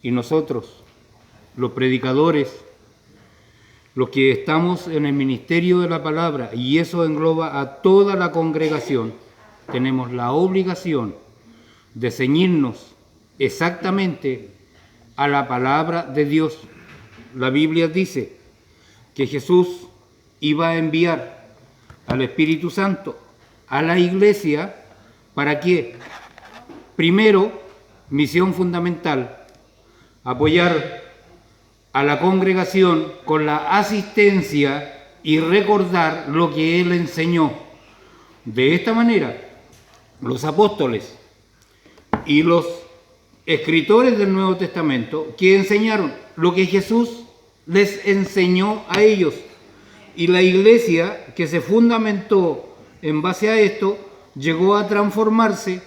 y nosotros, los predicadores, los que estamos en el ministerio de la palabra, y eso engloba a toda la congregación, tenemos la obligación de ceñirnos exactamente a la palabra de Dios. La Biblia dice que Jesús iba a enviar al Espíritu Santo a la iglesia. ¿Para qué? Primero, misión fundamental, apoyar a la congregación con la asistencia y recordar lo que Él enseñó. De esta manera, los apóstoles y los escritores del Nuevo Testamento que enseñaron lo que Jesús les enseñó a ellos, y la iglesia que se fundamentó en base a esto llegó a transformarse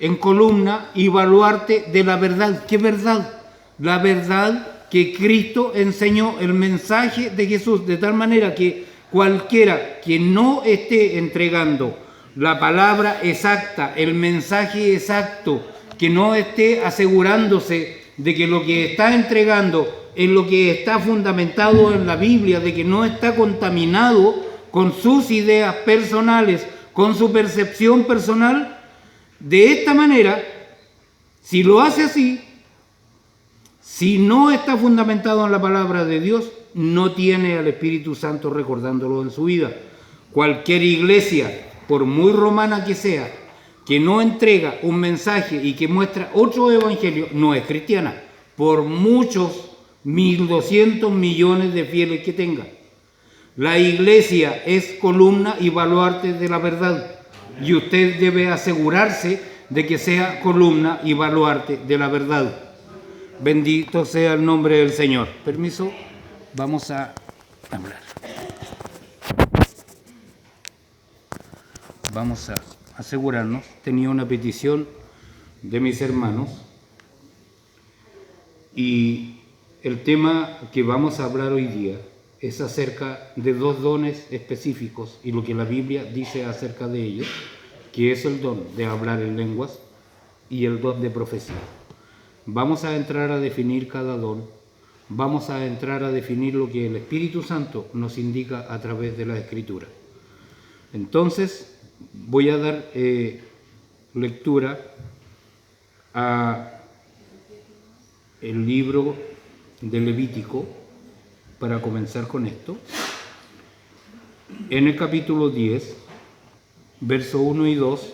en columna y baluarte de la verdad. ¿Qué verdad? La verdad que Cristo enseñó, el mensaje de Jesús, de tal manera que cualquiera que no esté entregando la palabra exacta, el mensaje exacto, que no esté asegurándose de que lo que está entregando es lo que está fundamentado en la Biblia, de que no está contaminado con sus ideas personales, con su percepción personal, de esta manera, si lo hace así, si no está fundamentado en la palabra de Dios, no tiene al Espíritu Santo recordándolo en su vida. Cualquier iglesia, por muy romana que sea, que no entrega un mensaje y que muestra otro evangelio, no es cristiana, por muchos 1.200 millones de fieles que tenga. La iglesia es columna y baluarte de la verdad, y usted debe asegurarse de que sea columna y baluarte de la verdad. Bendito sea el nombre del Señor. Permiso, vamos a hablar. Vamos a asegurarnos. Tenía una petición de mis hermanos y el tema que vamos a hablar hoy día es acerca de dos dones específicos y lo que la Biblia dice acerca de ellos, que es el don de hablar en lenguas y el don de profecía. Vamos a entrar a definir cada don, vamos a entrar a definir lo que el Espíritu Santo nos indica a través de la Escritura. Entonces, voy a dar lectura a el libro de Levítico para comenzar con esto. En el capítulo 10, verso 1 y 2,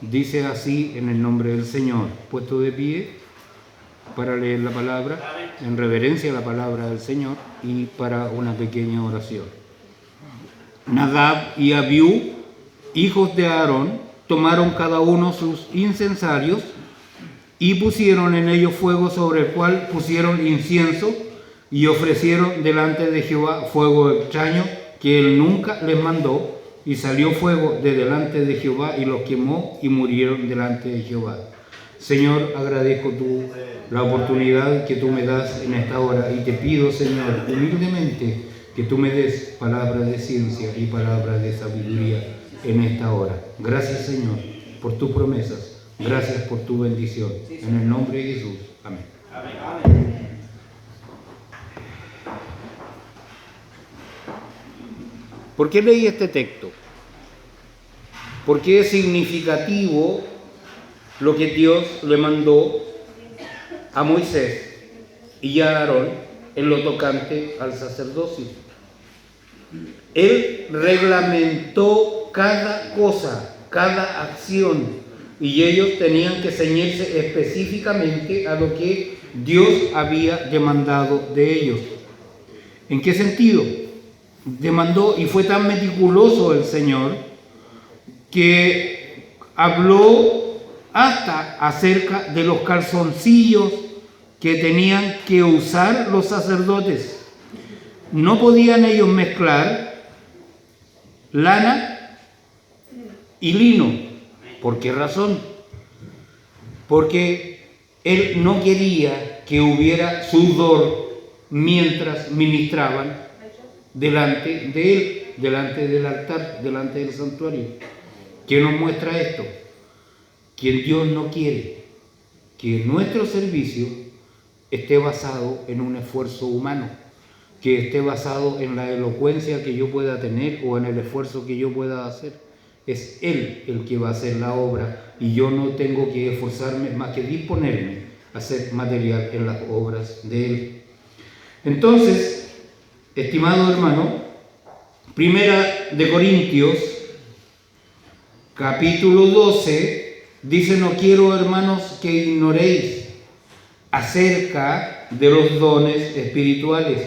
dice así en el nombre del Señor, puesto de pie para leer la palabra, en reverencia a la palabra del Señor y para una pequeña oración. Nadab y Abiú, hijos de Aarón, tomaron cada uno sus incensarios y pusieron en ellos fuego sobre el cual pusieron incienso y ofrecieron delante de Jehová fuego extraño que él nunca les mandó, y salió fuego de delante de Jehová y los quemó y murieron delante de Jehová. Señor, agradezco la oportunidad que tú me das en esta hora y te pido, Señor, humildemente que tú me des palabras de ciencia y palabras de sabiduría en esta hora. Gracias, Señor, por tus promesas. Gracias por tu bendición. En el nombre de Jesús. Amén. Amén. ¿Por qué leí este texto? Porque es significativo lo que Dios le mandó a Moisés y a Aarón en lo tocante al sacerdocio. Él reglamentó cada cosa, cada acción, y ellos tenían que ceñirse específicamente a lo que Dios había demandado de ellos. ¿En qué sentido? Demandó, y fue tan meticuloso el Señor que habló hasta acerca de los calzoncillos que tenían que usar los sacerdotes. No podían ellos mezclar lana y lino. ¿Por qué razón? Porque él no quería que hubiera sudor mientras ministraban delante de él, delante del altar, delante del santuario. ¿Qué nos muestra esto? Que Dios no quiere que nuestro servicio esté basado en un esfuerzo humano, que esté basado en la elocuencia que yo pueda tener o en el esfuerzo que yo pueda hacer. Es Él el que va a hacer la obra y yo no tengo que esforzarme más que disponerme a ser material en las obras de Él. Entonces, estimado hermano, Primera de Corintios, capítulo 12, dice: no quiero, hermanos, que ignoréis acerca de los dones espirituales.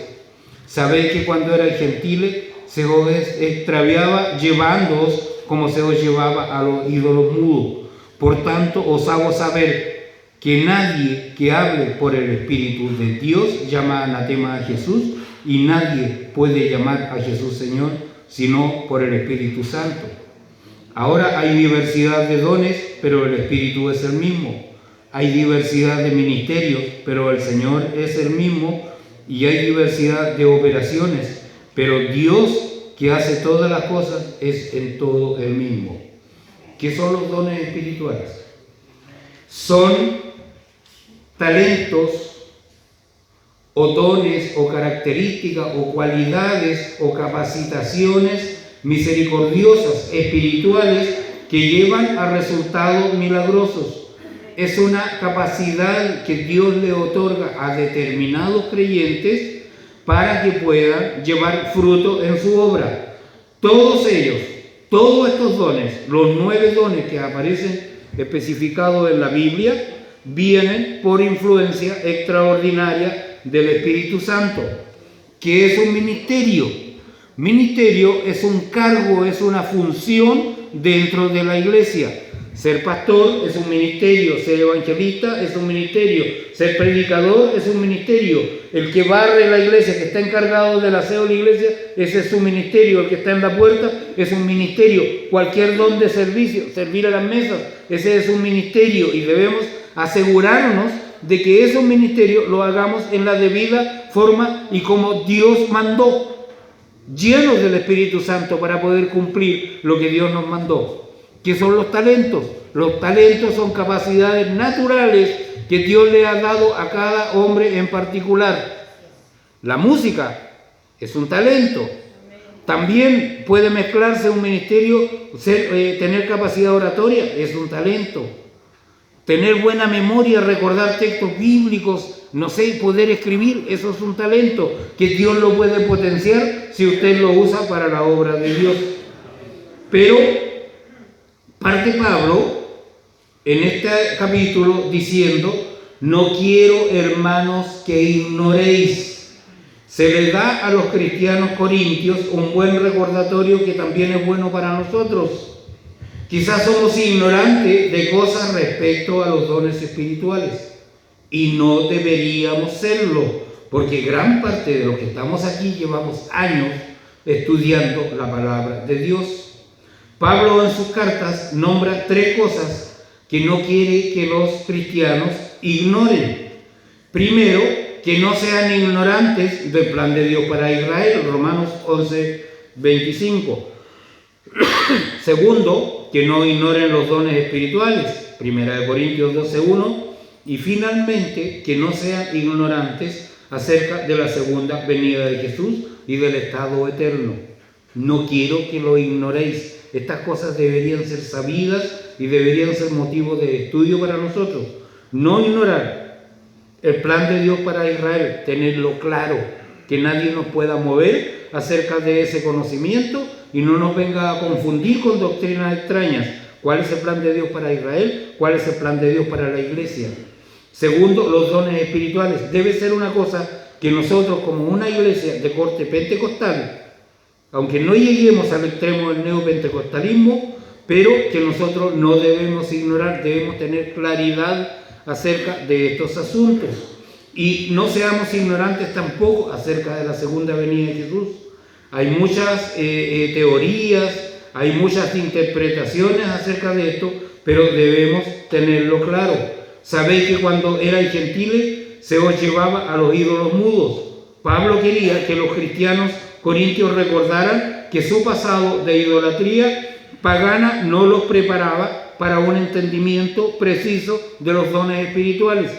Sabéis que cuando erais gentiles se os extraviaba llevándoos como se os llevaba a los ídolos mudos. Por tanto, os hago saber que nadie que hable por el Espíritu de Dios llama anatema a Jesús, y nadie puede llamar a Jesús Señor sino por el Espíritu Santo. Ahora hay diversidad de dones, pero el Espíritu es el mismo. Hay diversidad de ministerios, pero el Señor es el mismo. Y hay diversidad de operaciones, pero Dios, que hace todas las cosas, es en todo el mismo. ¿Qué son los dones espirituales? Son talentos o dones o características o cualidades o capacitaciones misericordiosas espirituales que llevan a resultados milagrosos. Es una capacidad que Dios le otorga a determinados creyentes para que puedan llevar fruto en su obra. Todos ellos, todos estos dones, los 9 dones que aparecen especificados en la Biblia, vienen por influencia extraordinaria del Espíritu Santo. ¿Qué es un ministerio? Ministerio es un cargo, es una función dentro de la iglesia. Ser pastor es un ministerio, ser evangelista es un ministerio, ser predicador es un ministerio. El que barre la iglesia, que está encargado del aseo de la iglesia, ese es su ministerio. El que está en la puerta es un ministerio. Cualquier don de servicio, servir a las mesas, ese es un ministerio, y debemos asegurarnos de que esos ministerios lo hagamos en la debida forma y como Dios mandó, llenos del Espíritu Santo para poder cumplir lo que Dios nos mandó. ¿Qué son los talentos? Los talentos son capacidades naturales que Dios le ha dado a cada hombre en particular. La música es un talento. También puede mezclarse un ministerio, tener capacidad oratoria es un talento. Tener buena memoria, recordar textos bíblicos, no sé, poder escribir, eso es un talento que Dios lo puede potenciar si usted lo usa para la obra de Dios. Pero parte Pablo en este capítulo diciendo: no quiero, hermanos, que ignoréis. Se le da a los cristianos corintios un buen recordatorio que también es bueno para nosotros. Quizás somos ignorantes de cosas respecto a los dones espirituales y no deberíamos serlo, porque gran parte de los que estamos aquí llevamos años estudiando la palabra de Dios. Pablo en sus cartas nombra 3 cosas que no quiere que los cristianos ignoren. Primero, que no sean ignorantes del plan de Dios para Israel, Romanos 11:25. Segundo, que no ignoren los dones espirituales, 1 Corintios 12:1. Y finalmente, que no sean ignorantes acerca de la segunda venida de Jesús y del estado eterno. No quiero que lo ignoréis. Estas cosas deberían ser sabidas y deberían ser motivo de estudio para nosotros. No ignorar el plan de Dios para Israel, tenerlo claro, que nadie nos pueda mover acerca de ese conocimiento y no nos venga a confundir con doctrinas extrañas. ¿Cuál es el plan de Dios para Israel? ¿Cuál es el plan de Dios para la iglesia? Segundo, los dones espirituales. Debe ser una cosa que nosotros, como una iglesia de corte pentecostal, aunque no lleguemos al extremo del neopentecostalismo, pero que nosotros no debemos ignorar, debemos tener claridad acerca de estos asuntos. Y no seamos ignorantes tampoco acerca de la segunda venida de Jesús. Hay muchas teorías, hay muchas interpretaciones acerca de esto, pero debemos tenerlo claro. Sabéis que cuando erais gentiles se os llevaba a los ídolos mudos. Pablo quería que los cristianos corintios recordaran que su pasado de idolatría pagana no los preparaba para un entendimiento preciso de los dones espirituales.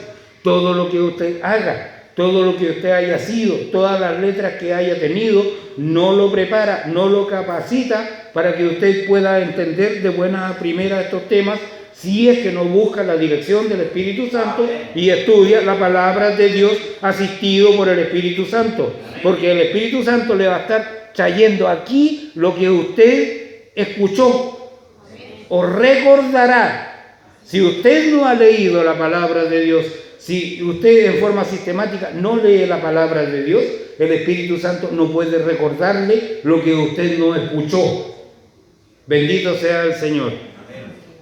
todo lo que usted haga, todo lo que usted haya sido, todas las letras que haya tenido, no lo prepara, no lo capacita para que usted pueda entender de buena primera estos temas, si es que no busca la dirección del Espíritu Santo y estudia la palabra de Dios asistido por el Espíritu Santo. Porque el Espíritu Santo le va a estar trayendo aquí lo que usted escuchó o recordará. Si usted no ha leído la palabra de Dios, si usted en forma sistemática no lee la palabra de Dios, el Espíritu Santo no puede recordarle lo que usted no escuchó. Bendito sea el Señor.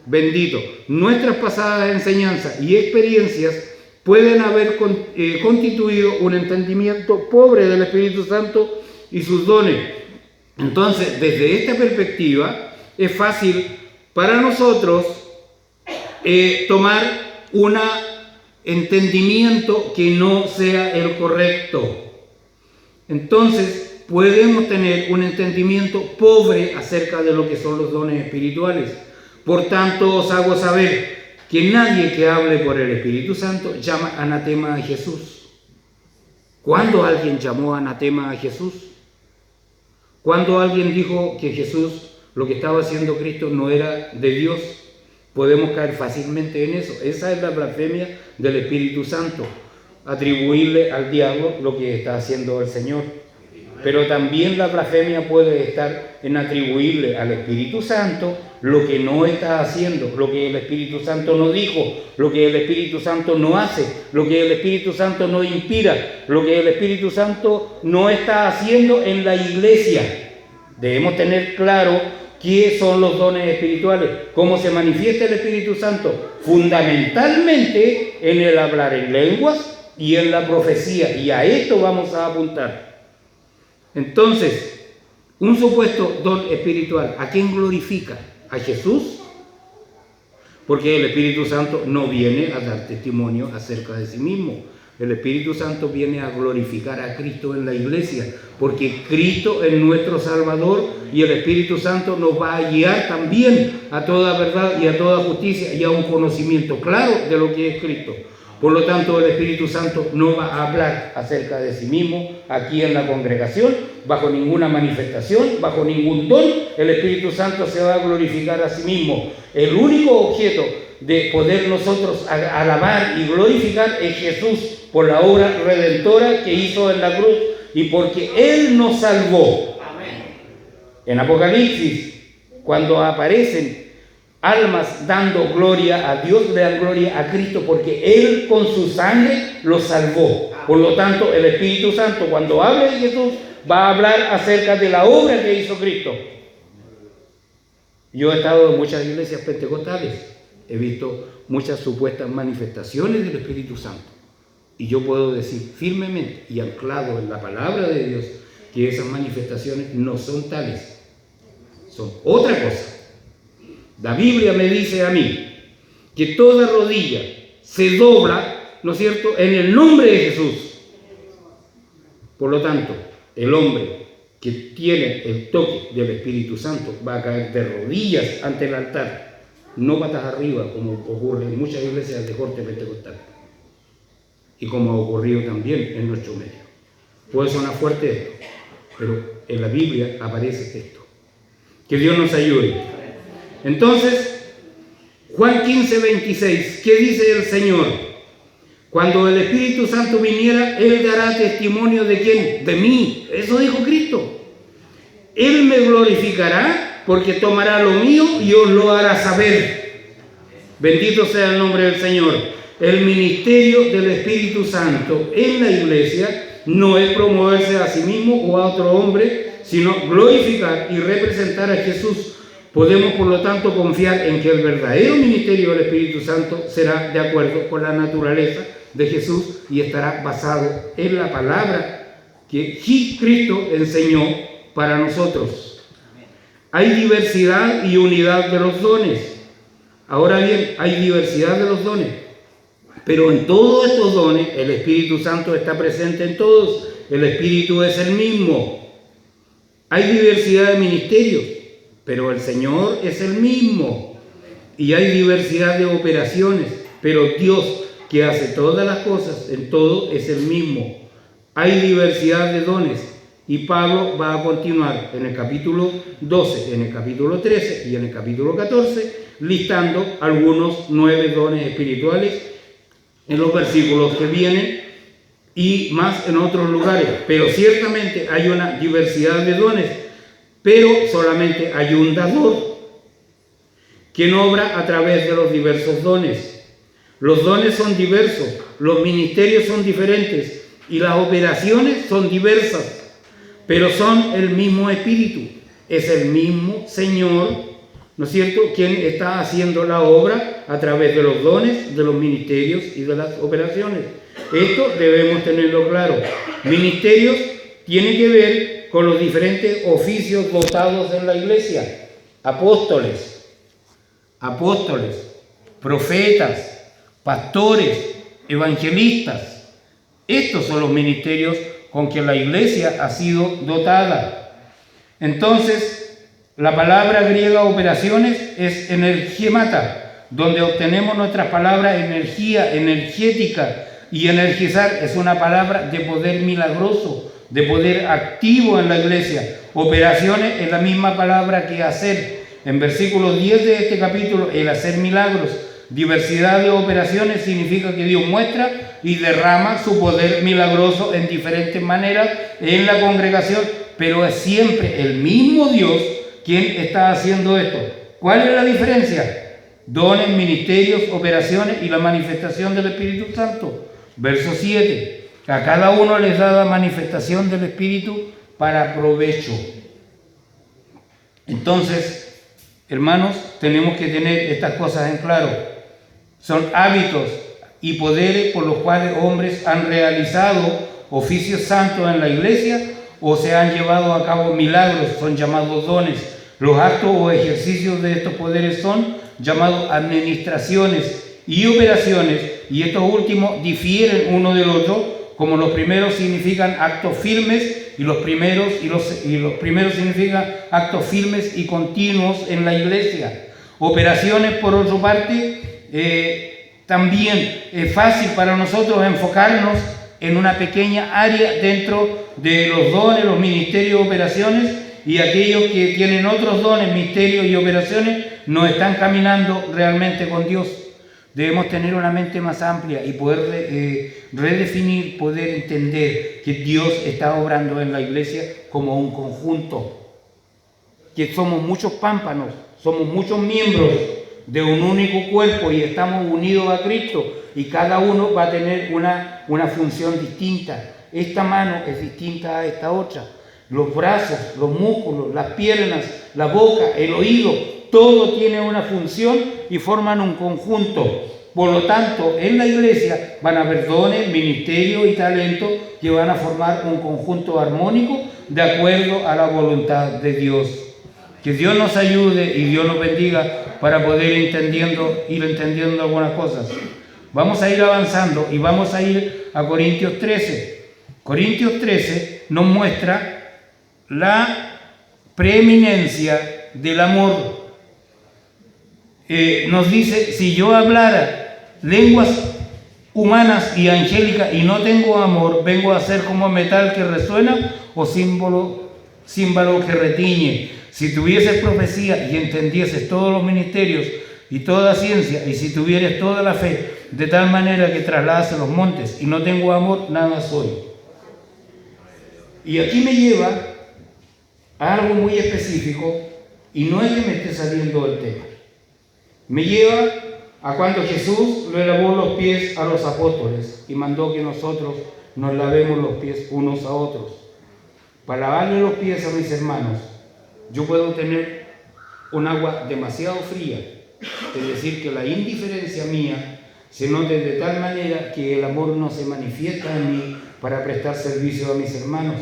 Bendito. Nuestras pasadas enseñanzas y experiencias pueden haber constituido un entendimiento pobre del Espíritu Santo y sus dones. Entonces, desde esta perspectiva, es fácil para nosotros tomar un entendimiento que no sea el correcto. Entonces, podemos tener un entendimiento pobre acerca de lo que son los dones espirituales. Por tanto, os hago saber que nadie que hable por el Espíritu Santo llama anatema a Jesús. ¿Cuándo alguien llamó anatema a Jesús? ¿Cuándo alguien dijo que Jesús, lo que estaba haciendo Cristo, no era de Dios? Podemos caer fácilmente en eso. Esa es la blasfemia del Espíritu Santo, atribuirle al diablo lo que está haciendo el Señor. Pero también la blasfemia puede estar en atribuirle al Espíritu Santo lo que no está haciendo, lo que el Espíritu Santo no dijo, lo que el Espíritu Santo no hace, lo que el Espíritu Santo no inspira, lo que el Espíritu Santo no está haciendo en la iglesia. Debemos tener claro qué son los dones espirituales, cómo se manifiesta el Espíritu Santo, fundamentalmente en el hablar en lenguas y en la profecía, y a esto vamos a apuntar. Entonces, un supuesto don espiritual, ¿a quién glorifica? ¿A Jesús? Porque el Espíritu Santo no viene a dar testimonio acerca de sí mismo. El Espíritu Santo viene a glorificar a Cristo en la iglesia, porque Cristo es nuestro Salvador y el Espíritu Santo nos va a guiar también a toda verdad y a toda justicia y a un conocimiento claro de lo que es Cristo. Por lo tanto, el Espíritu Santo no va a hablar acerca de sí mismo aquí en la congregación, bajo ninguna manifestación, bajo ningún don. El Espíritu Santo se va a glorificar a sí mismo. El único objeto de poder nosotros alabar y glorificar es Jesús por la obra redentora que hizo en la cruz y porque Él nos salvó. En Apocalipsis, cuando aparecen almas dando gloria a Dios, le dan gloria a Cristo porque Él con su sangre los salvó. Por lo tanto, el Espíritu Santo, cuando hable de Jesús, va a hablar acerca de la obra que hizo Cristo. Yo he estado en muchas iglesias pentecostales, he visto muchas supuestas manifestaciones del Espíritu Santo. Y yo puedo decir firmemente y anclado en la palabra de Dios que esas manifestaciones no son tales, son otra cosa. La Biblia me dice a mí que toda rodilla se dobla, ¿no es cierto?, en el nombre de Jesús. Por lo tanto, el hombre que tiene el toque del Espíritu Santo va a caer de rodillas ante el altar, no patas arriba, como ocurre en muchas iglesias de corte pentecostal y como ha ocurrido también en nuestro medio. Puede sonar fuerte esto, pero en la Biblia aparece esto. Que Dios nos ayude. Entonces, Juan 15:26, ¿qué dice el Señor? Cuando el Espíritu Santo viniera, Él dará testimonio ¿de quién? De mí. Eso dijo Cristo. Él me glorificará porque tomará lo mío y os lo hará saber. Bendito sea el nombre del Señor. El ministerio del Espíritu Santo en la iglesia no es promoverse a sí mismo o a otro hombre, sino glorificar y representar a Jesús. Podemos, por lo tanto, confiar en que el verdadero ministerio del Espíritu Santo será de acuerdo con la naturaleza de Jesús y estará basado en la palabra que Cristo enseñó para nosotros. Hay diversidad y unidad de los dones. Ahora bien, hay diversidad de los dones, pero en todos estos dones el Espíritu Santo está presente en todos. El Espíritu es el mismo. Hay diversidad de ministerios, pero el Señor es el mismo. Y hay diversidad de operaciones, pero Dios, que que hace todas las cosas, en todo es el mismo. Hay diversidad de dones, y Pablo va a continuar en el capítulo 12, en el capítulo 13 y en el capítulo 14, listando algunos 9 dones espirituales en los versículos que vienen y más en otros lugares. Pero ciertamente hay una diversidad de dones, pero solamente hay un dador, quien obra a través de los diversos dones. Los dones son diversos, los ministerios son diferentes y las operaciones son diversas, pero son el mismo Espíritu, es el mismo Señor, ¿no es cierto?, quien está haciendo la obra a través de los dones, de los ministerios y de las operaciones. Esto debemos tenerlo claro. Ministerios tiene que ver con los diferentes oficios dotados en la iglesia: apóstoles, profetas, pastores, evangelistas. Estos son los ministerios con que la iglesia ha sido dotada. Entonces, la palabra griega operaciones es energemata, donde obtenemos nuestras palabras energía, energética, y energizar es una palabra de poder milagroso, de poder activo en la iglesia. Operaciones es la misma palabra que hacer. En versículo 10 de este capítulo, el hacer milagros. Diversidad de operaciones significa que Dios muestra y derrama su poder milagroso en diferentes maneras en la congregación, pero es siempre el mismo Dios quien está haciendo esto. ¿Cuál es la diferencia? Dones, ministerios, operaciones y la manifestación del Espíritu Santo. Verso 7. A cada uno les da la manifestación del Espíritu para provecho. Entonces, hermanos, tenemos que tener estas cosas en claro. Son hábitos y poderes por los cuales hombres han realizado oficios santos en la iglesia o se han llevado a cabo milagros, son llamados dones. Los actos o ejercicios de estos poderes son llamados administraciones y operaciones, y estos últimos difieren uno del otro, como los primeros significan actos firmes y los primeros significan actos firmes y continuos en la iglesia. Operaciones, por otra parte, también es fácil para nosotros enfocarnos en una pequeña área dentro de los dones, los ministerios y operaciones, y aquellos que tienen otros dones, misterios y operaciones no están caminando realmente con Dios. Debemos tener una mente más amplia y poder redefinir, poder entender que Dios está obrando en la iglesia como un conjunto, que somos muchos pámpanos, somos muchos miembros de un único cuerpo y estamos unidos a Cristo, y cada uno va a tener una función distinta. Esta mano es distinta a esta otra. Los brazos, los músculos, las piernas, la boca, el oído, todo tiene una función y forman un conjunto. Por lo tanto, en la iglesia van a haber dones, ministerios y talentos que van a formar un conjunto armónico de acuerdo a la voluntad de Dios. Que Dios nos ayude y Dios nos bendiga para poder ir entendiendo algunas cosas. Vamos a ir avanzando y vamos a ir a Corintios 13. Corintios 13 nos muestra la preeminencia del amor. Nos dice: si yo hablara lenguas humanas y angélicas y no tengo amor, vengo a ser como metal que resuena o címbalo que retiñe. Si tuvieses profecía y entendieses todos los ministerios y toda ciencia, y si tuvieres toda la fe, de tal manera que trasladase los montes, y no tengo amor, nada soy. Y aquí me lleva a algo muy específico, y no es que me esté saliendo del tema. Me lleva a cuando Jesús le lavó los pies a los apóstoles y mandó que nosotros nos lavemos los pies unos a otros. Para lavarle los pies a mis hermanos, yo puedo tener un agua demasiado fría, es decir, que la indiferencia mía se note de tal manera que el amor no se manifiesta en mí para prestar servicio a mis hermanos.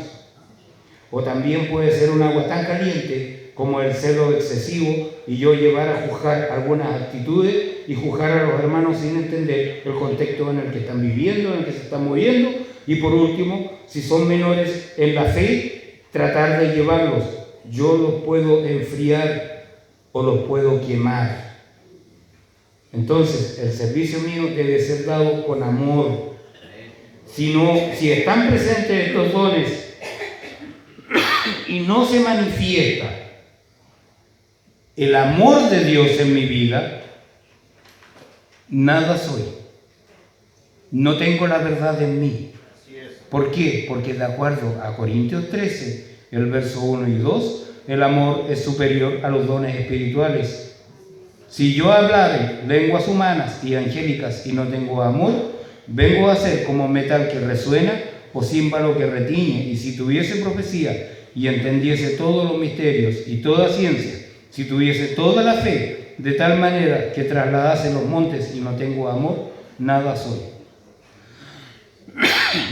O también puede ser un agua tan caliente como el celo excesivo y yo llevar a juzgar algunas actitudes y juzgar a los hermanos sin entender el contexto en el que están viviendo, en el que se están moviendo, y por último, si son menores en la fe, tratar de llevarlos. Yo los puedo enfriar o los puedo quemar. Entonces, el servicio mío debe ser dado con amor. Si están presentes estos dones y no se manifiesta el amor de Dios en mi vida, nada soy. No tengo la verdad en mí. ¿Por qué? Porque de acuerdo a Corintios 13, el verso 1 y 2, el amor es superior a los dones espirituales. Si yo hablare lenguas humanas y angélicas y no tengo amor, vengo a ser como metal que resuena o címbalo que retiñe. Y si tuviese profecía y entendiese todos los misterios y toda ciencia, si tuviese toda la fe de tal manera que trasladase los montes y no tengo amor, nada soy.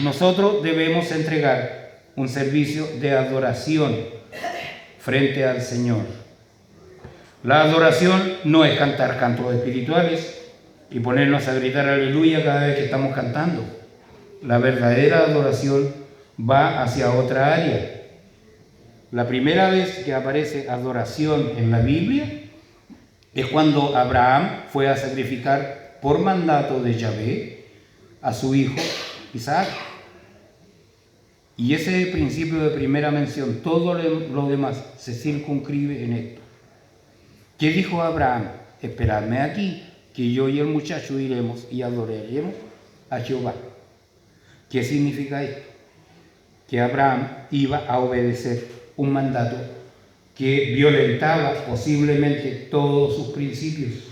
Nosotros debemos entregar un servicio de adoración frente al Señor. La adoración no es cantar cantos espirituales y ponernos a gritar aleluya cada vez que estamos cantando. La verdadera adoración va hacia otra área. La primera vez que aparece adoración en la Biblia es cuando Abraham fue a sacrificar por mandato de Yahvé a su hijo Isaac. Y ese principio de primera mención, todo lo demás se circunscribe en esto. ¿Qué dijo Abraham? Esperadme aquí, que yo y el muchacho iremos y adoraremos a Jehová. ¿Qué significa esto? Que Abraham iba a obedecer un mandato que violentaba posiblemente todos sus principios,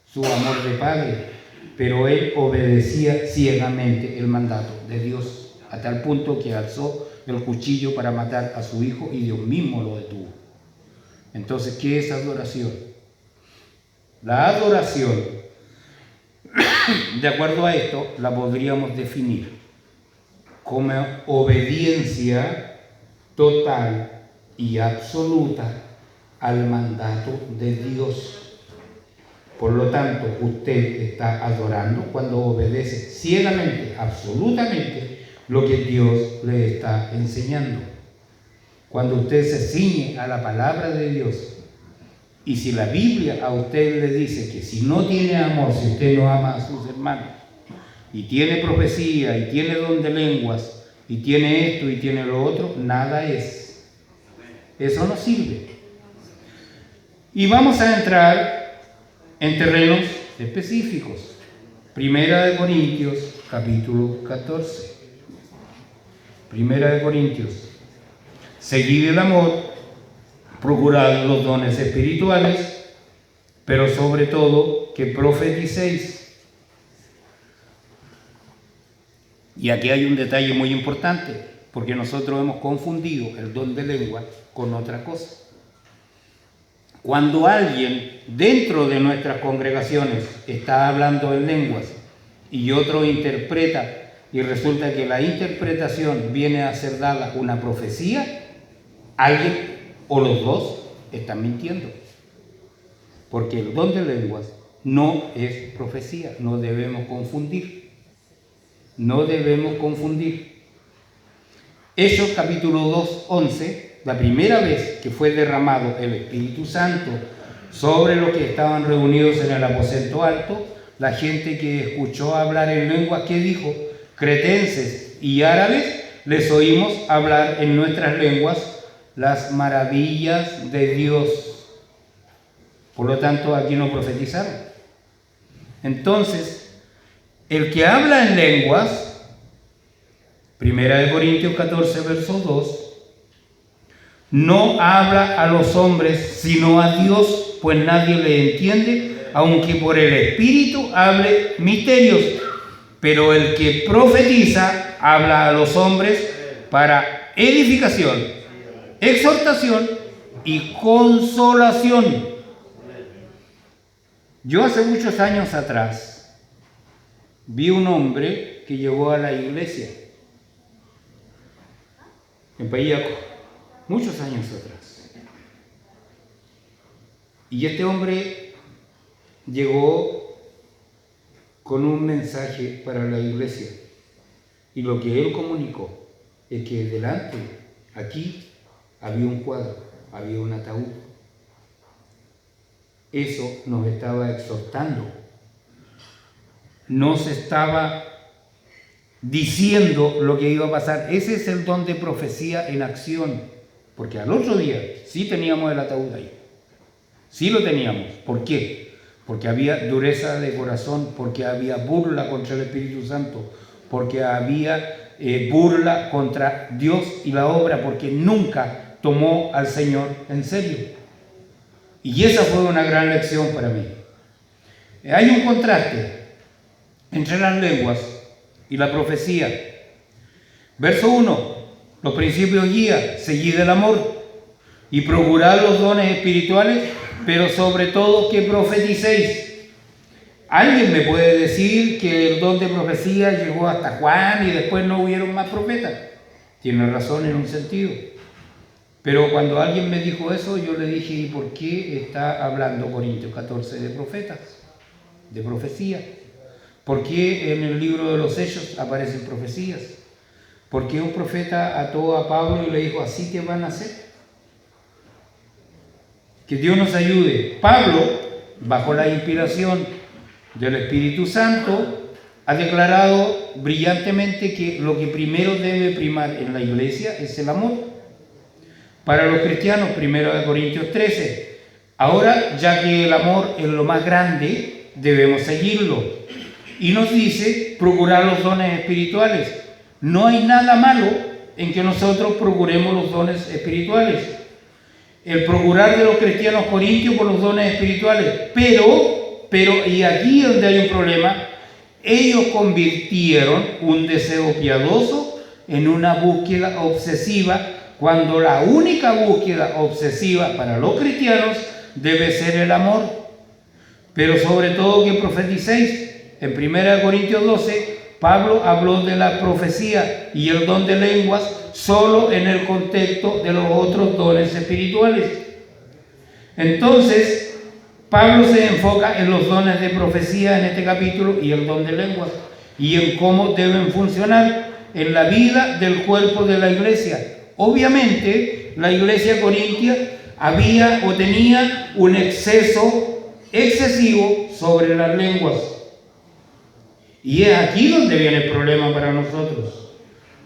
su amor de padre, pero él obedecía ciegamente el mandato de Dios, a tal punto que alzó el cuchillo para matar a su hijo y Dios mismo lo detuvo. Entonces, ¿qué es adoración? La adoración, de acuerdo a esto, la podríamos definir como obediencia total y absoluta al mandato de Dios. Por lo tanto, usted está adorando cuando obedece ciegamente, absolutamente, lo que Dios le está enseñando. Cuando usted se ciñe a la palabra de Dios, y si la Biblia a usted le dice que si no tiene amor, si usted no ama a sus hermanos, y tiene profecía, y tiene don de lenguas, y tiene esto, y tiene lo otro, nada es. Eso no sirve. Y vamos a entrar en terrenos específicos. Primera de Corintios, capítulo 14. Primera de Corintios. Seguid el amor, procurad los dones espirituales, pero sobre todo que profeticéis. Y aquí hay un detalle muy importante, porque nosotros hemos confundido el don de lengua con otra cosa. Cuando alguien dentro de nuestras congregaciones está hablando en lenguas y otro interpreta y resulta que la interpretación viene a ser dada una profecía, alguien o los dos están mintiendo. Porque el don de lenguas no es profecía, no debemos confundir. No debemos confundir. Hechos capítulo 2, 11, la primera vez que fue derramado el Espíritu Santo sobre los que estaban reunidos en el aposento alto, la gente que escuchó hablar en lenguas, ¿qué dijo? Cretenses y árabes, les oímos hablar en nuestras lenguas las maravillas de Dios. Por lo tanto, aquí no profetizaron. Entonces, el que habla en lenguas, Primera de Corintios 14, verso 2, no habla a los hombres, sino a Dios, pues nadie le entiende, aunque por el Espíritu hable misterios. Pero el que profetiza habla a los hombres para edificación, exhortación y consolación. Yo hace muchos años atrás vi un hombre que llegó a la iglesia en Payaco, muchos años atrás. Y este hombre llegó con un mensaje para la iglesia. Y lo que él comunicó es que delante, aquí, había un cuadro, había un ataúd. Eso nos estaba exhortando no se estaba diciendo lo que iba a pasar. Ese es el don de profecía en acción, porque al otro día sí teníamos el ataúd ahí, sí lo teníamos. ¿Por qué? Porque había dureza de corazón, porque había burla contra el Espíritu Santo, porque había burla contra Dios y la obra, porque nunca tomó al Señor en serio. Y esa fue una gran lección para mí. Hay un contraste entre las lenguas y la profecía. Verso 1, los principios guía, seguid el amor y procurad los dones espirituales, pero sobre todo que profeticéis. ¿Alguien me puede decir que el don de profecía llegó hasta Juan y después no hubieron más profetas? Tiene razón en un sentido. Pero cuando alguien me dijo eso, yo le dije, ¿y por qué está hablando Corintios 14 de profetas, de profecía? ¿Por qué en el libro de los Hechos aparecen profecías? ¿Por qué un profeta ató a Pablo y le dijo, así te van a hacer? Que Dios nos ayude. Pablo, bajo la inspiración del Espíritu Santo, ha declarado brillantemente que lo que primero debe primar en la iglesia es el amor. Para los cristianos, 1 Corintios 13. Ahora, ya que el amor es lo más grande, debemos seguirlo. Y nos dice, procurar los dones espirituales. No hay nada malo en que nosotros procuremos los dones espirituales. El procurar de los cristianos corintios por los dones espirituales. Pero, y aquí es donde hay un problema, ellos convirtieron un deseo piadoso en una búsqueda obsesiva, cuando la única búsqueda obsesiva para los cristianos debe ser el amor. Pero sobre todo que profeticéis. En 1 Corintios 12, Pablo habló de la profecía y el don de lenguas solo en el contexto de los otros dones espirituales. Entonces, Pablo se enfoca en los dones de profecía en este capítulo y el don de lenguas y en cómo deben funcionar en la vida del cuerpo de la iglesia. Obviamente, la iglesia corintia había o tenía un exceso excesivo sobre las lenguas. Y es aquí donde viene el problema para nosotros,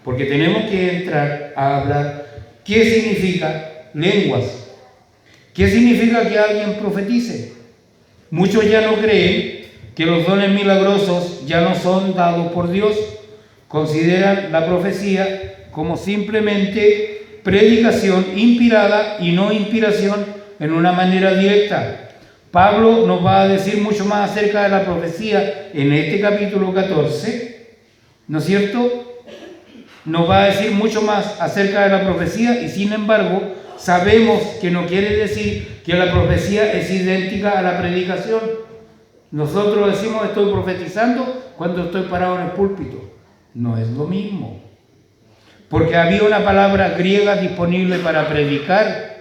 porque tenemos que entrar a hablar qué significa lenguas, qué significa que alguien profetice. Muchos ya no creen que los dones milagrosos ya no son dados por Dios, consideran la profecía como simplemente predicación inspirada y no inspiración en una manera directa. Pablo nos va a decir mucho más acerca de la profecía en este capítulo 14, ¿no es cierto? Nos va a decir mucho más acerca de la profecía y sin embargo sabemos que no quiere decir que la profecía es idéntica a la predicación. Nosotros decimos estoy profetizando cuando estoy parado en el púlpito. No es lo mismo. Porque había una palabra griega disponible para predicar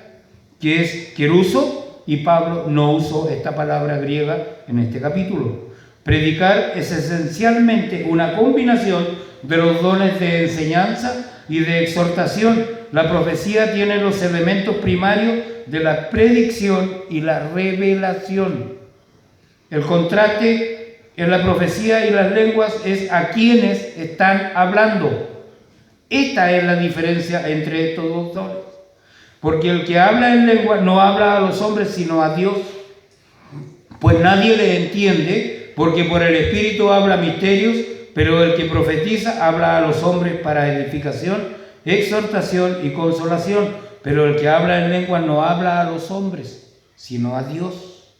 que es keruso. Y Pablo no usó esta palabra griega en este capítulo. Predicar es esencialmente una combinación de los dones de enseñanza y de exhortación. La profecía tiene los elementos primarios de la predicción y la revelación. El contraste en la profecía y las lenguas es a quienes están hablando. Esta es la diferencia entre estos dos dones. Porque el que habla en lengua no habla a los hombres sino a Dios, pues nadie le entiende, porque por el Espíritu habla misterios, pero el que profetiza habla a los hombres para edificación, exhortación y consolación, pero el que habla en lengua no habla a los hombres sino a Dios.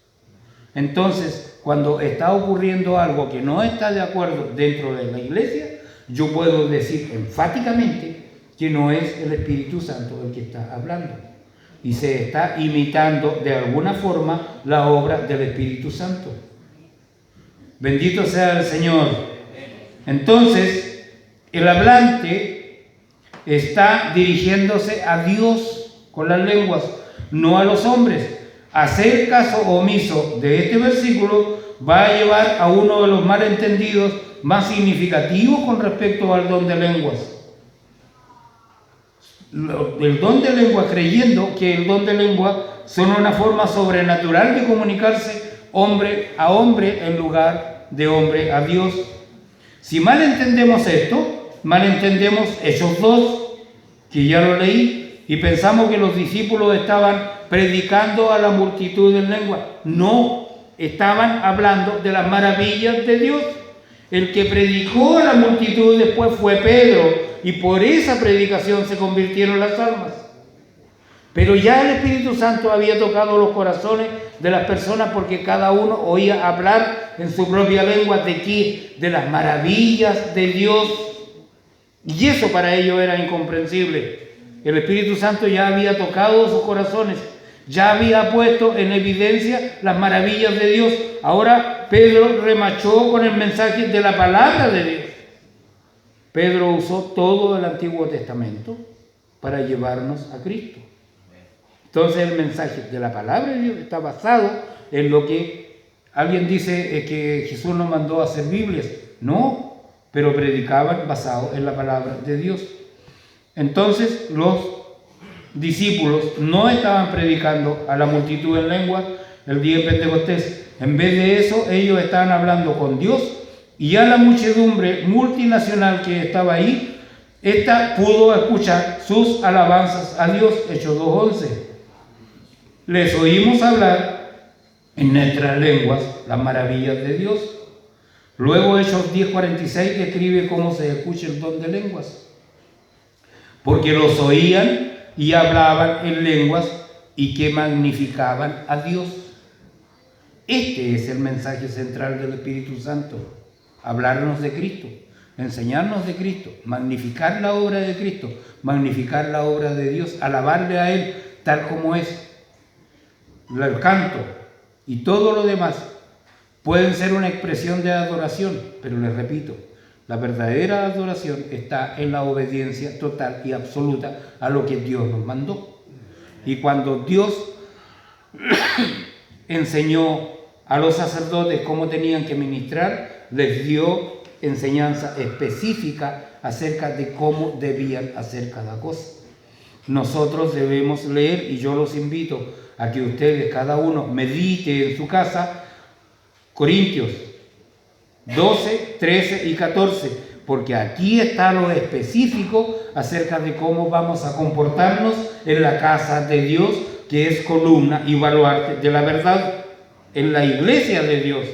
Entonces, cuando está ocurriendo algo que no está de acuerdo dentro de la iglesia, yo puedo decir enfáticamente que no es el Espíritu Santo el que está hablando. Y se está imitando de alguna forma la obra del Espíritu Santo. Bendito sea el Señor. Entonces, el hablante está dirigiéndose a Dios con las lenguas, no a los hombres. Hacer caso omiso de este versículo va a llevar a uno de los malentendidos más significativos con respecto al don de lenguas. El don de lengua, creyendo que el don de lengua son una forma sobrenatural de comunicarse hombre a hombre en lugar de hombre a Dios. Si mal entendemos esto, mal entendemos Hechos 2, que ya lo leí, y pensamos que los discípulos estaban predicando a la multitud en lengua. No, estaban hablando de las maravillas de Dios. El que predicó a la multitud después fue Pedro, y por esa predicación se convirtieron las almas. Pero ya el Espíritu Santo había tocado los corazones de las personas, porque cada uno oía hablar en su propia lengua de qué, de las maravillas de Dios. Y eso para ellos era incomprensible. El Espíritu Santo ya había tocado sus corazones, ya había puesto en evidencia las maravillas de Dios. Ahora Pedro remachó con el mensaje de la palabra de Dios. Pedro usó todo el Antiguo Testamento para llevarnos a Cristo. Entonces el mensaje de la palabra de Dios está basado en lo que alguien dice que Jesús nos mandó a hacer Biblias. No, pero predicaban basado en la palabra de Dios. Entonces los discípulos no estaban predicando a la multitud en lengua el día de Pentecostés. En vez de eso, ellos estaban hablando con Dios, y a la muchedumbre multinacional que estaba ahí, esta pudo escuchar sus alabanzas a Dios. Hechos 2:11. Les oímos hablar en nuestras lenguas las maravillas de Dios. Luego Hechos 10:46 describe cómo se escucha el don de lenguas. Porque los oían y hablaban en lenguas y que magnificaban a Dios. Este es el mensaje central del Espíritu Santo: hablarnos de Cristo, enseñarnos de Cristo, magnificar la obra de Cristo, magnificar la obra de Dios, alabarle a Él tal como es. El canto y todo lo demás pueden ser una expresión de adoración, pero les repito, la verdadera adoración está en la obediencia total y absoluta a lo que Dios nos mandó. Y cuando Dios enseñó a los sacerdotes cómo tenían que ministrar, les dio enseñanza específica acerca de cómo debían hacer cada cosa. Nosotros debemos leer, y yo los invito a que ustedes, cada uno, medite en su casa, Corintios 12, 13 y 14, porque aquí está lo específico acerca de cómo vamos a comportarnos en la casa de Dios, que es columna y baluarte de la verdad, en la iglesia de Dios.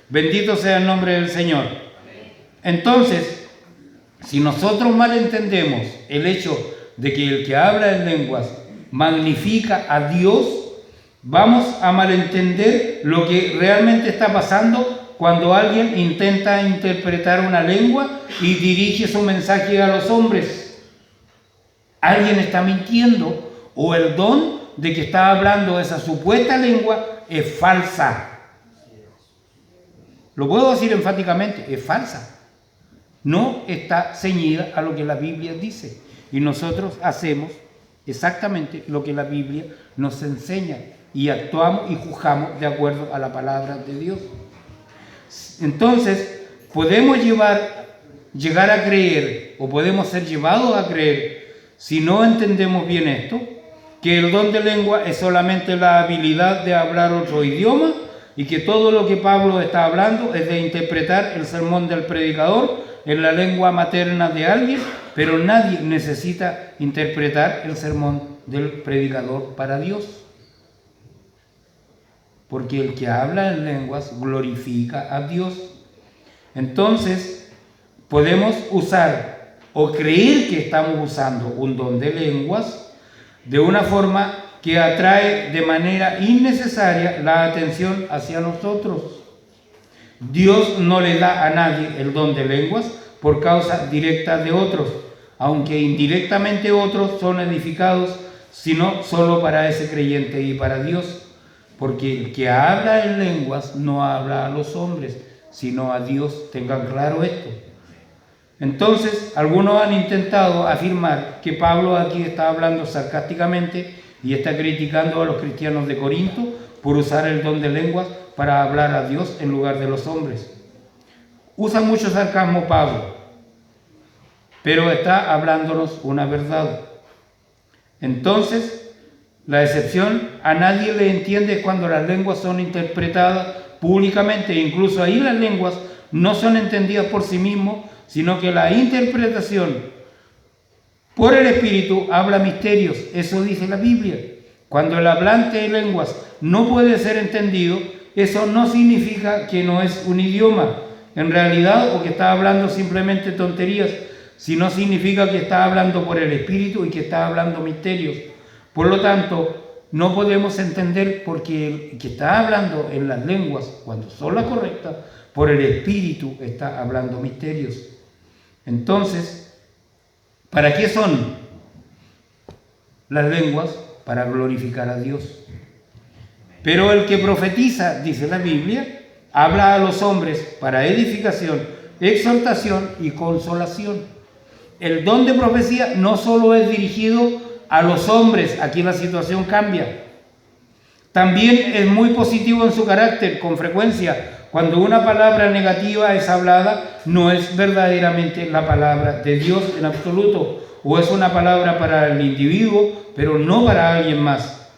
Bendito sea el nombre del Señor. Entonces, si nosotros malentendemos el hecho de que el que habla en lenguas magnifica a Dios, vamos a malentender lo que realmente está pasando cuando alguien intenta interpretar una lengua y dirige su mensaje a los hombres. Alguien está mintiendo, o el don de que está hablando esa supuesta lengua es falsa. Lo puedo decir enfáticamente, es falsa. No está ceñida a lo que la Biblia dice. Y nosotros hacemos exactamente lo que la Biblia nos enseña, y actuamos y juzgamos de acuerdo a la palabra de Dios. Entonces, podemos llegar a creer, o podemos ser llevados a creer, si no entendemos bien esto, que el don de lengua es solamente la habilidad de hablar otro idioma, y que todo lo que Pablo está hablando es de interpretar el sermón del predicador en la lengua materna de alguien, pero nadie necesita interpretar el sermón del predicador para Dios. Porque el que habla en lenguas glorifica a Dios. Entonces, podemos usar o creer que estamos usando un don de lenguas de una forma que atrae de manera innecesaria la atención hacia nosotros. Dios no le da a nadie el don de lenguas por causa directa de otros, aunque indirectamente otros son edificados, sino solo para ese creyente y para Dios. Porque el que habla en lenguas no habla a los hombres, sino a Dios. Tengan claro esto. Entonces, algunos han intentado afirmar que Pablo aquí está hablando sarcásticamente y está criticando a los cristianos de Corinto por usar el don de lenguas para hablar a Dios en lugar de los hombres. Usa mucho sarcasmo Pablo, pero está hablándonos una verdad. Entonces, la excepción a nadie le entiende cuando las lenguas son interpretadas públicamente. Incluso ahí las lenguas no son entendidas por sí mismos, sino que la interpretación por el Espíritu habla misterios. Eso dice la Biblia. Cuando el hablante de lenguas no puede ser entendido, eso no significa que no es un idioma, en realidad, o que está hablando simplemente tonterías, sino significa que está hablando por el Espíritu y que está hablando misterios. Por lo tanto, no podemos entender porque el que está hablando en las lenguas, cuando son las correctas, por el Espíritu está hablando misterios. Entonces, ¿para qué son las lenguas? Para glorificar a Dios. Pero el que profetiza, dice la Biblia, habla a los hombres para edificación, exhortación y consolación. El don de profecía no solo es dirigido a los hombres, aquí la situación cambia. También es muy positivo en su carácter. Con frecuencia, cuando una palabra negativa es hablada, no es verdaderamente la palabra de Dios en absoluto, o es una palabra para el individuo, pero no para alguien más.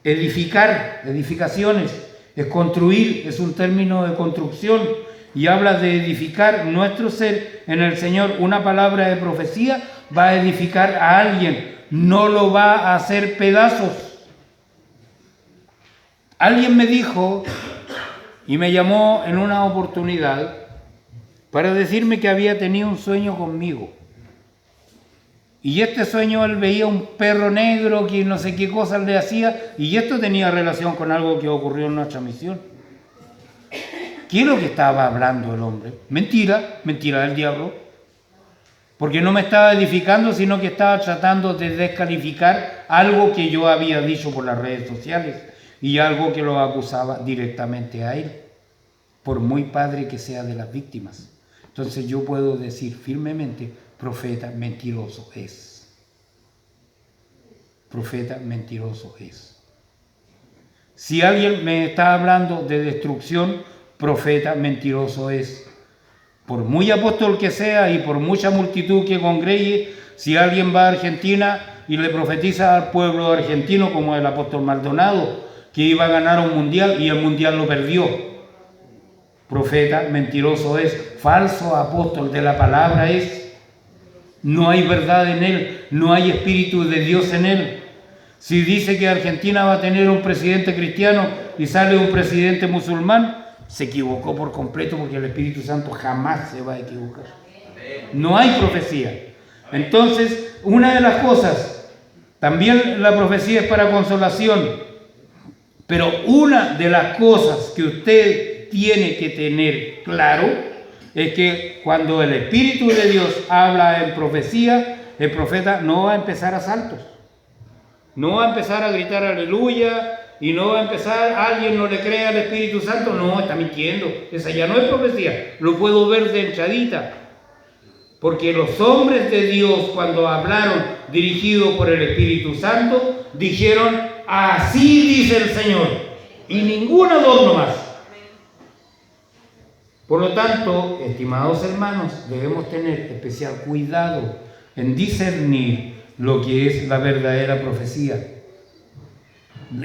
Edificar, edificaciones, es construir, es un término de construcción, y habla de edificar nuestro ser en el Señor. Una palabra de profecía va a edificar a alguien, no lo va a hacer pedazos. Alguien me dijo y me llamó en una oportunidad para decirme que había tenido un sueño conmigo. Y este sueño él veía un perro negro que no sé qué cosas le hacía, y esto tenía relación con algo que ocurrió en nuestra misión. ¿Qué es lo que estaba hablando el hombre? Mentira, mentira del diablo. Porque no me estaba edificando, sino que estaba tratando de descalificar algo que yo había dicho por las redes sociales y algo que lo acusaba directamente a él, por muy padre que sea de las víctimas. Entonces yo puedo decir firmemente, profeta mentiroso es. Profeta mentiroso es. Si alguien me está hablando de destrucción, profeta mentiroso es. Por muy apóstol que sea y por mucha multitud que congregue, si alguien va a Argentina y le profetiza al pueblo argentino, como el apóstol Maldonado, que iba a ganar un mundial y el mundial lo perdió, profeta mentiroso es. Falso apóstol de la palabra es. No hay verdad en él, no hay espíritu de Dios en él. Si dice que Argentina va a tener un presidente cristiano y sale un presidente musulmán, se equivocó por completo, porque el Espíritu Santo jamás se va a equivocar. No hay profecía. Entonces, una de las cosas, también la profecía es para consolación, pero una de las cosas que usted tiene que tener claro es que cuando el Espíritu de Dios habla en profecía, el profeta no va a empezar a saltos, no va a empezar a gritar aleluya, y no va a empezar, alguien no le cree al Espíritu Santo, no, está mintiendo, esa ya no es profecía, lo puedo ver de entradita. Porque los hombres de Dios, cuando hablaron dirigidos por el Espíritu Santo, dijeron, así dice el Señor, y ningún adorno más. Por lo tanto, estimados hermanos, debemos tener especial cuidado en discernir lo que es la verdadera profecía.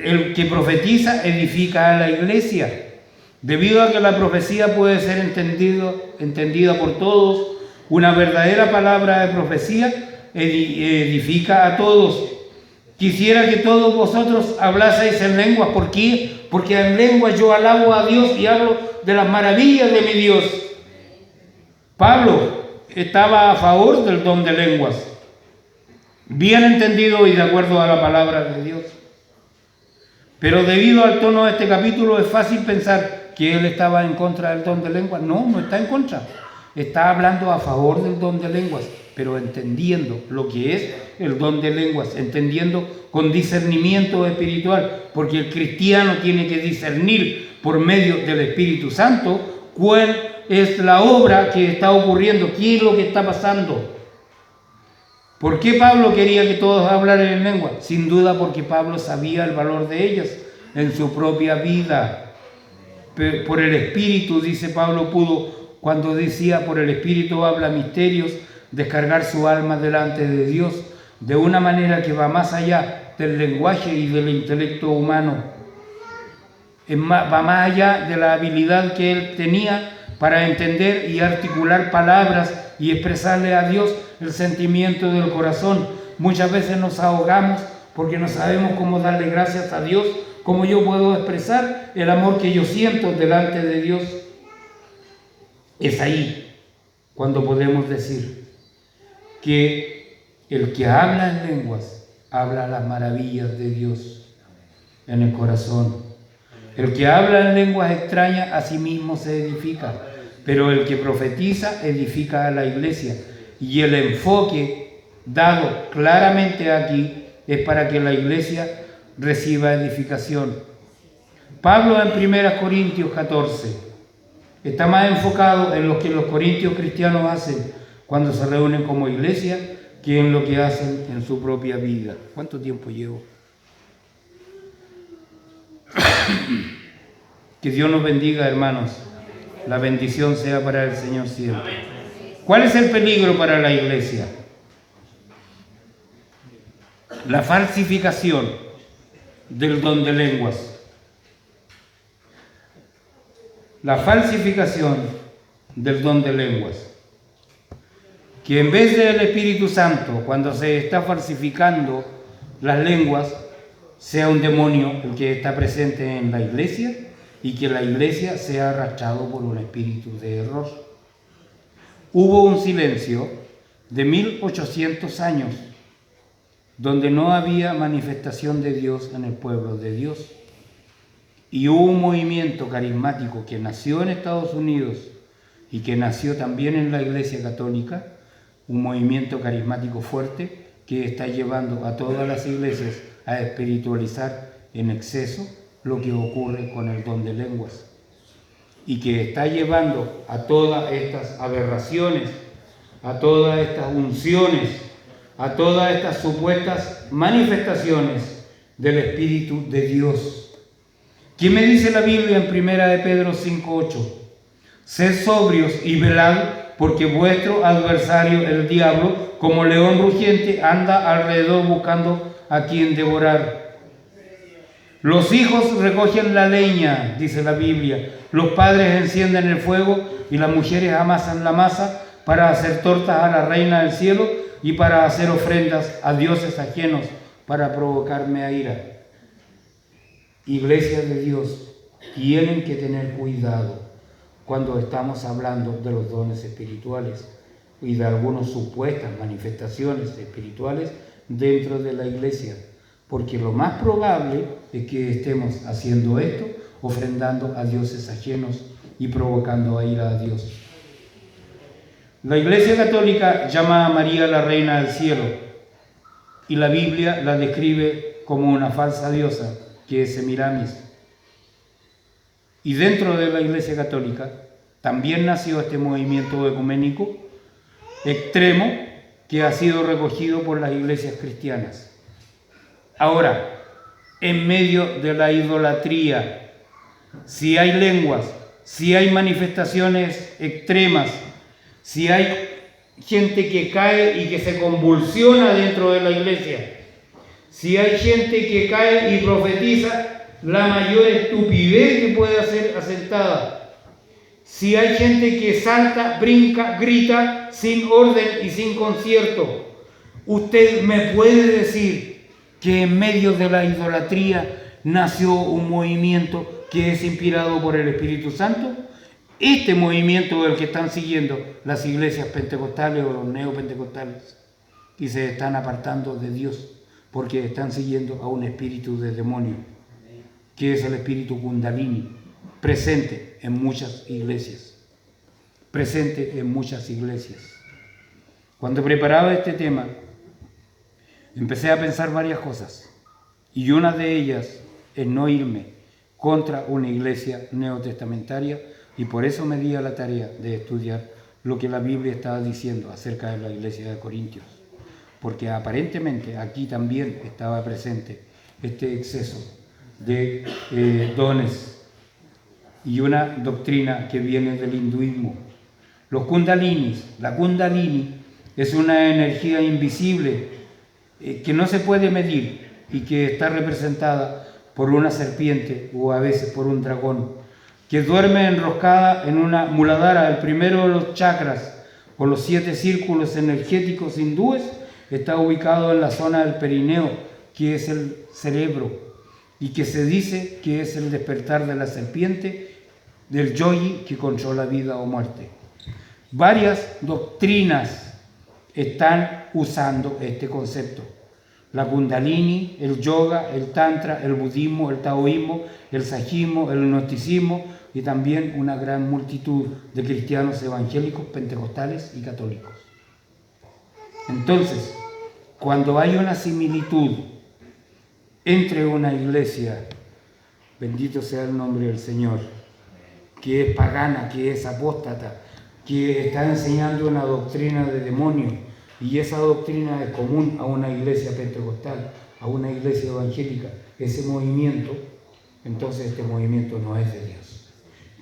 El que profetiza edifica a la iglesia. Debido a que la profecía puede ser entendida por todos, una verdadera palabra de profecía edifica a todos. Quisiera que todos vosotros hablaseis en lenguas. ¿Por qué? Porque en lenguas yo alabo a Dios y hablo de las maravillas de mi Dios. Pablo estaba a favor del don de lenguas, bien entendido y de acuerdo a la palabra de Dios. Pero debido al tono de este capítulo es fácil pensar que él estaba en contra del don de lenguas. No, no está en contra. Está hablando a favor del don de lenguas, pero entendiendo lo que es el don de lenguas, entendiendo con discernimiento espiritual, porque el cristiano tiene que discernir por medio del Espíritu Santo cuál es la obra que está ocurriendo, qué es lo que está pasando. ¿Por qué Pablo quería que todos hablaran en lengua? Sin duda porque Pablo sabía el valor de ellas en su propia vida. Por el Espíritu, dice Pablo, pudo, cuando decía por el Espíritu habla misterios, descargar su alma delante de Dios de una manera que va más allá del lenguaje y del intelecto humano. Va más allá de la habilidad que él tenía para entender y articular palabras y expresarle a Dios el sentimiento del corazón. Muchas veces nos ahogamos porque no sabemos cómo darle gracias a Dios, cómo yo puedo expresar el amor que yo siento delante de Dios. Es ahí cuando podemos decir que el que habla en lenguas habla las maravillas de Dios en el corazón. El que habla en lenguas extrañas a sí mismo se edifica, pero el que profetiza edifica a la iglesia. Y el enfoque dado claramente aquí es para que la iglesia reciba edificación. Pablo en 1 Corintios 14 está más enfocado en lo que los corintios cristianos hacen cuando se reúnen como iglesia que en lo que hacen en su propia vida. ¿Cuánto tiempo llevo? Que Dios nos bendiga, hermanos. La bendición sea para el Señor siempre. ¿Cuál es el peligro para la iglesia? La falsificación del don de lenguas. La falsificación del don de lenguas. Que en vez del Espíritu Santo, cuando se está falsificando las lenguas, sea un demonio el que está presente en la iglesia y que la iglesia sea arrastrado por un espíritu de error. Hubo un silencio de 1800 años donde no había manifestación de Dios en el pueblo de Dios. Y hubo un movimiento carismático que nació en Estados Unidos y que nació también en la Iglesia Católica, un movimiento carismático fuerte que está llevando a todas las iglesias a espiritualizar en exceso lo que ocurre con el don de lenguas y que está llevando a todas estas aberraciones, a todas estas unciones, a todas estas supuestas manifestaciones del Espíritu de Dios. ¿Qué me dice la Biblia en 1 de Pedro 5:8? Sed sobrios y velad, porque vuestro adversario, el diablo, como león rugiente, anda alrededor buscando a quien devorar. Los hijos recogen la leña, dice la Biblia. Los padres encienden el fuego y las mujeres amasan la masa para hacer tortas a la reina del cielo y para hacer ofrendas a dioses ajenos para provocarme a ira. Iglesias de Dios tienen que tener cuidado cuando estamos hablando de los dones espirituales y de algunas supuestas manifestaciones espirituales dentro de la iglesia, porque lo más probable es que estemos haciendo esto, ofrendando a dioses ajenos y provocando a ira a Dios. La Iglesia Católica llama a María la Reina del Cielo y la Biblia la describe como una falsa diosa, que es Semiramis. Y dentro de la Iglesia Católica también nació este movimiento ecuménico extremo que ha sido recogido por las iglesias cristianas. Ahora, en medio de la idolatría, si hay lenguas, si hay manifestaciones extremas, si hay gente que cae y que se convulsiona dentro de la iglesia, si hay gente que cae y profetiza la mayor estupidez que pueda ser asentada, si hay gente que salta, brinca, grita sin orden y sin concierto, usted me puede decir que en medio de la idolatría nació un movimiento que es inspirado por el Espíritu Santo. Este movimiento es el que están siguiendo las iglesias pentecostales o los neopentecostales y se están apartando de Dios porque están siguiendo a un espíritu de demonio, que es el espíritu Kundalini, presente en muchas iglesias. Presente en muchas iglesias. Cuando preparaba este tema, empecé a pensar varias cosas, y una de ellas es no irme contra una iglesia neotestamentaria, y por eso me di a la tarea de estudiar lo que la Biblia estaba diciendo acerca de la iglesia de Corintios, porque aparentemente aquí también estaba presente este exceso de dones y una doctrina que viene del hinduismo. Los kundalinis, la kundalini es una energía invisible que no se puede medir y que está representada por una serpiente o a veces por un dragón, que duerme enroscada en una muladhara, el primero de los chakras o los 7 círculos energéticos hindúes, está ubicado en la zona del perineo, que es el cerebro, y que se dice que es el despertar de la serpiente, del yogi que controla vida o muerte. Varias doctrinas están usando este concepto. La Kundalini, el yoga, el tantra, el budismo, el taoísmo, el sajismo, el gnosticismo y también una gran multitud de cristianos evangélicos, pentecostales y católicos. Entonces, cuando hay una similitud entre una iglesia, bendito sea el nombre del Señor, que es pagana, que es apóstata, que está enseñando una doctrina de demonio, y esa doctrina es común a una iglesia pentecostal, a una iglesia evangélica, ese movimiento, entonces este movimiento no es de Dios.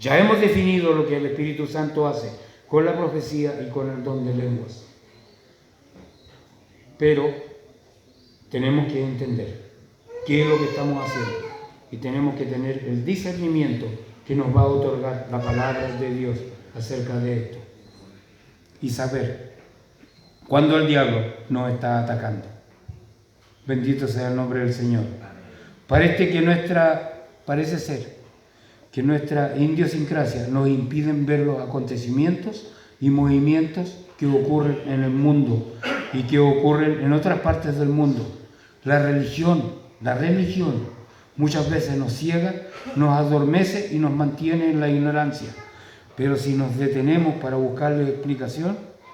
Ya hemos definido lo que el Espíritu Santo hace con la profecía y con el don de lenguas. Pero tenemos que entender qué es lo que estamos haciendo y tenemos que tener el discernimiento que nos va a otorgar la palabra de Dios acerca de esto y saber cuando el diablo nos está atacando. Bendito sea el nombre del Señor. Parece ser que nuestra idiosincrasia nos impiden ver los acontecimientos y movimientos que ocurren en el mundo y que ocurren en otras partes del mundo. La religión muchas veces nos ciega, nos adormece y nos mantiene en la ignorancia. Pero si nos detenemos para buscarle explicación,